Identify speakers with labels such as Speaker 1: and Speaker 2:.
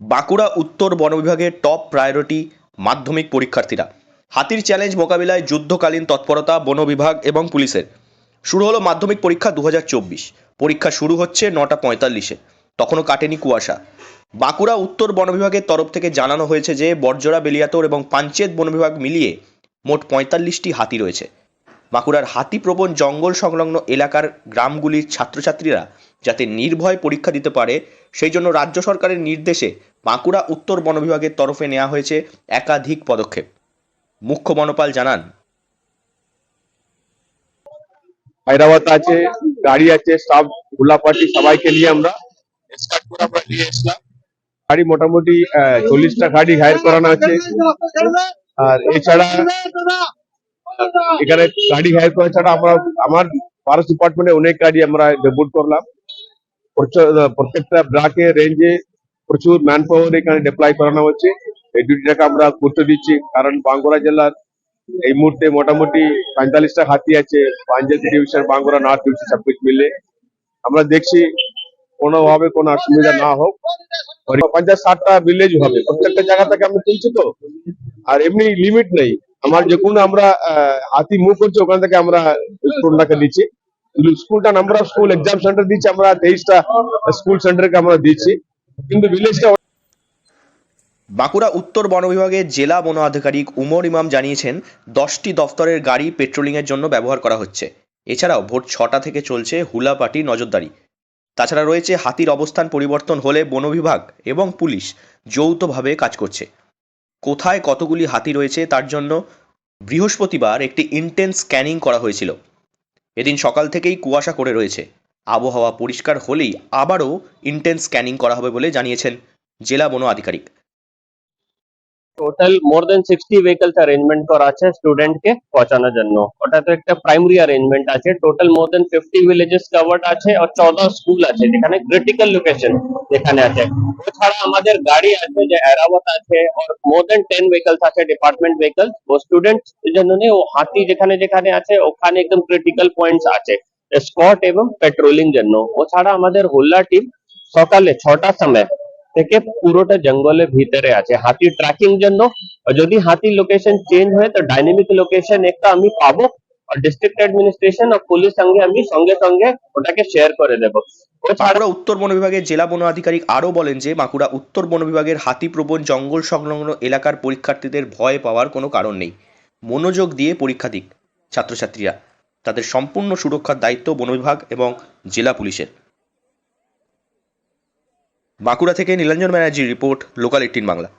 Speaker 1: বাঁকুড়া উত্তর বন বিভাগের টপ প্রায়োরিটি মাধ্যমিক পরীক্ষার্থীরা। হাতির চ্যালেঞ্জ মোকাবিলায় যুদ্ধকালীন তৎপরতা বন বিভাগ এবং পুলিশের। শুরু হলো মাধ্যমিক পরীক্ষা 2024। পরীক্ষা শুরু হচ্ছে 9:45-এ। তখনও কাটেনি কুয়াশা। বাঁকুড়া উত্তর বন বিভাগের তরফ থেকে জানানো হয়েছে যে বর্জরা, বেলিয়াতোর এবং পাঞ্চেত বন বিভাগ মিলিয়ে মোট 45টি হাতি রয়েছে। বাঁকুড়ার হাতিপ্রবণ জঙ্গল সংলগ্ন এলাকার গ্রামগুলির ছাত্রছাত্রীরা যাতে নির্ভয়ে পরীক্ষা দিতে পারে, সেই জন্য রাজ্য সরকারের নির্দেশে বাঁকুড়া উত্তর বন বিভাগের তরফে নেওয়া হয়েছে একাধিক পদক্ষেপ। মুখ্য বনপাল জানান,
Speaker 2: হায়দ্রাবাদ আছে, গাড়ি আছে, স্টাফ গোলাপাটি সবাইকে নিয়ে আমরা স্টার্ট করে আমরা নিয়ে এসলাম। গাড়ি মোটামুটি 40টা গাড়ি হায়ার করানো আছে। আর এছাড়া এখানে গাড়ি হায়ার করা ছাড়া আমরা আমার ফরেস্ট ডিপার্টমেন্টে অনেক গাড়ি আমরা ডেপুট করলাম। প্রত্যেকটা ব্লকে রেঞ্জে প্রচুর ম্যান পাওয়ার এখানে ডিপ্লয় করানো হচ্ছে। এই ডিউটিটাকে আমরা করতে দিচ্ছি, কারণ বাঁকুড়া জেলার এই মুহূর্তে মোটামুটি 45টা হাতি আছে। Punjab division, Bankura north division সবকিছু মিলে আমরা দেখছি কোনোভাবে কোনো অসুবিধা না হোক। 50-60টা ভিলেজ হবে, প্রত্যেকটা জায়গা থেকে আমরা তুলছি তো। আর এমনি লিমিট নেই, আমার যে কোনো আমরা হাতি মুভ করছে ওখান থেকে আমরা স্কুলটাকে দিচ্ছি। স্কুলটা number of school exam centre দিচ্ছি আমরা 23টা স্কুল সেন্টারকে আমরা দিচ্ছি, কিন্তু ভিলেজটা।
Speaker 1: বাঁকুড়া উত্তর বন বিভাগের জেলা বন আধিকারিক উমর ইমাম জানিয়েছেন, 10টি দফতরের গাড়ি পেট্রোলিংয়ের জন্য ব্যবহার করা হচ্ছে। এছাড়াও ভোর 6টা থেকে চলছে হুলাপাটি নজরদারি। তাছাড়া রয়েছে হাতির অবস্থান পরিবর্তন হলে বন বিভাগ এবং পুলিশ যৌথভাবে কাজ করছে। কোথায় কতগুলি হাতি রয়েছে তার জন্য বৃহস্পতিবার একটি ইন্টেন্স স্ক্যানিং করা হয়েছিল। এদিন সকাল থেকেই কুয়াশা করে রয়েছে। আবহাওয়া পরিষ্কার হলেই আবারও ইন্টেন্স স্ক্যানিং করা হবে বলে জানিয়েছেন জেলা বন আধিকারিক।
Speaker 3: টোটাল মোর দেন 60 ভেহিকলস অ্যারেঞ্জমেন্ট করা আছে স্টুডেন্ট কে পৌঁছানোর জন্য। ওটা তো একটা প্রাইমারি অ্যারেঞ্জমেন্ট আছে। টোটাল মোর দেন 50 ভিলেজেস কভার্ড আছে আর 14 স্কুল আছে যেখানে ক্রিটিক্যাল লোকেশন যেখানে আছে। এছাড়া আমাদের গাড়ি আছে যে এরাওয়াত আছে, আর মোর দেন 10 ভেহিকলস আছে ডিপার্টমেন্ট ভেহিকলস। ও স্টুডেন্টস জন্য নেই, ও হাতি যেখানে যেখানে আছে ওখানে একদম ক্রিটিক্যাল পয়েন্টস আছে স্কট এবং পেট্রোলিং জন্য। ও ছাড়া আমাদের হোল্লা টিম সকালে 6টার সময় থেকে পুরোটা জঙ্গলের ভিতরে আছে হাতি ট্র্যাকিং জন্য। যদি হাতি লোকেশন চেঞ্জ হয় তো ডাইনামিক লোকেশন একটা আমি পাবো, আর ডিস্ট্রিক্ট অ্যাডমিনিস্ট্রেশন আর পুলিশ সঙ্গে আমি সঙ্গে সঙ্গে ওটাকে শেয়ার করে দেবো।
Speaker 1: বাঁকুড়া উত্তর বন বিভাগের জেলা বন আধিকারিক আরও বলেন যে বাঁকুড়া উত্তর বন বিভাগের হাতিপ্রবণ জঙ্গল সংলগ্ন এলাকার পরীক্ষার্থীদের ভয় পাওয়ার কোনো কারণ নেই। মনোযোগ দিয়ে পরীক্ষা দিক ছাত্রছাত্রীরা। তাদের সম্পূর্ণ সুরক্ষার দায়িত্ব বন বিভাগ এবং জেলা পুলিশের। বাঁকুড়া থেকে নীলাঞ্জন ব্যানার্জির রিপোর্ট, লোকাল 18 বাংলা।